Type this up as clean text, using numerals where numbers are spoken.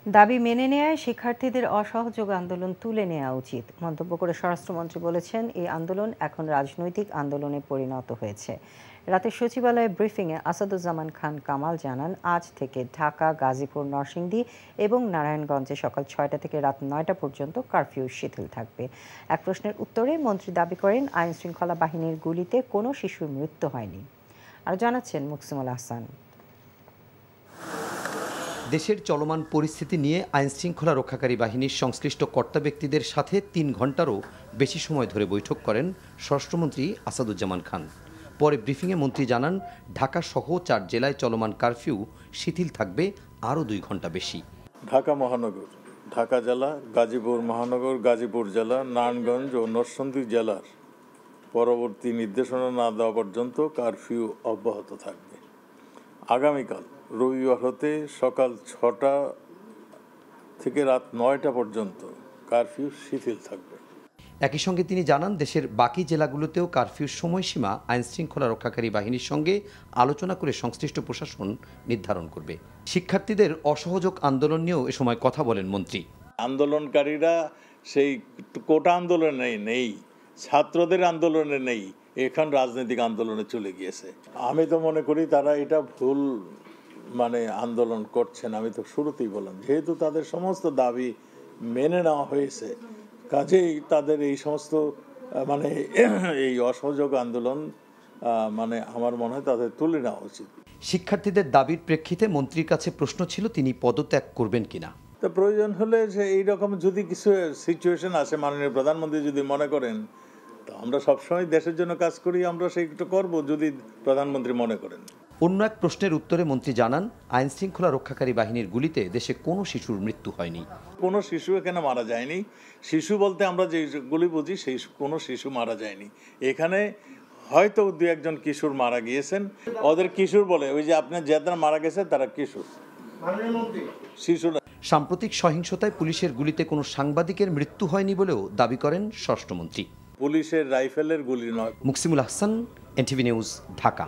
দাবি মেনে নেয়ায় শিক্ষার্থীদের অসহযোগ আন্দোলন তুলে নেওয়া উচিত মন্তব্য করে স্বরাষ্ট্রমন্ত্রী বলেছেন, এই আন্দোলন এখন রাজনৈতিক আন্দোলনে পরিণত হয়েছে। রাতে সচিবালয়ে ব্রিফিংয়ে আসাদুজ্জামান খান কামাল জানান, আজ থেকে ঢাকা, গাজীপুর, নরসিংদী এবং নারায়ণগঞ্জে সকাল ৬টা থেকে রাত ৯টা পর্যন্ত কারফিউ শিথিল থাকবে। এক প্রশ্নের উত্তরে মন্ত্রী দাবি করেন, আইন শৃঙ্খলা বাহিনীর গুলিতে কোনো শিশুর মৃত্যু হয়নি। আর জানাচ্ছেন মুকসিমুল আহসান। দেশের চলমান পরিস্থিতি নিয়ে আইনশৃঙ্খলা রক্ষাকারী বাহিনীর সংশ্লিষ্ট কর্তা ব্যক্তিদের সাথে ৩ ঘণ্টারও বেশি সময় ধরে বৈঠক করেন স্বরাষ্ট্রমন্ত্রী আসাদুজ্জামান খান। পরে ব্রিফিংয়ে মন্ত্রী জানান, ঢাকা সহ ৪ জেলায় চলমান কারফিউ শিথিল থাকবে আরও ২ ঘণ্টা বেশি। ঢাকা মহানগর, ঢাকা জেলা, গাজীপুর মহানগর, গাজীপুর জেলা, নারায়ণগঞ্জ ও নরসিংদী জেলার পরবর্তী নির্দেশনা না দেওয়া পর্যন্ত কারফিউ অব্যাহত থাকবে। আগামীকাল রবিবার হতে সকাল ৬টা থেকে রাত ৯টা পর্যন্ত কারফিউ শিথিল থাকবে। একই সঙ্গে তিনি জানান, দেশের বাকি জেলাগুলোতেও কারফিউর সময়সীমা আইনশৃঙ্খলা রক্ষাকারী বাহিনীর সঙ্গে আলোচনা করে সংশ্লিষ্ট প্রশাসন নির্ধারণ করবে। শিক্ষার্থীদের অসহযোগ আন্দোলন নিয়েও এ সময় কথা বলেন মন্ত্রী। আন্দোলনকারীরা সেই কোটা আন্দোলনে নেই, ছাত্রদের আন্দোলনে নেই, এখন রাজনৈতিক আন্দোলনে চলে গিয়েছে। আমি তো মনে করি তারা এটা ভুল আন্দোলন করছেন। আমি তো শুরুতেই বললাম, যেহেতু তাদের সমস্ত দাবি মেনে নেওয়া হয়েছে, কাজেই তাদের এই সমস্ত এই অসহযোগ আন্দোলন আমার মনে হয় তাদের তুলে নেওয়া উচিত। শিক্ষার্থীদের দাবির প্রেক্ষিতে মন্ত্রীর কাছে প্রশ্ন ছিল, তিনি পদত্যাগ করবেন কিনা। তো প্রয়োজন হলে এইরকম যদি কিছু সিচুয়েশন আসে, মাননীয় প্রধানমন্ত্রী যদি মনে করেন, তো আমরা সবসময় দেশের জন্য কাজ করি, আমরা সেইটা করব যদি প্রধানমন্ত্রী মনে করেন। অন্য এক প্রশ্নের উত্তরে মন্ত্রী জানান, আইন শৃঙ্খলা রক্ষাকারী বাহিনীর গুলিতে দেশে কোনো শিশুর মৃত্যু হয়নি। কোনো শিশু এখানে মারা যায়নি। শিশু বলতে আমরা যেগুলি বুঝি, সেই কোনো শিশু মারা যায়নি। এখানে হয়তো ২-১জন কিশোর মারা গিয়েছেন। ওদের কিশোর বলে, ওই যে আপনার যারা মারা গেছে তারা কিশোর, শিশু না। সাম্প্রতিক সহিংসতায় পুলিশের গুলিতে কোনো সাংবাদিকের মৃত্যু হয়নি বলেও দাবি করেন স্বরাষ্ট্রমন্ত্রী। পুলিশের রাইফেলের গুলি নয়। Muksimul Ahsan, NTV news, Dhaka.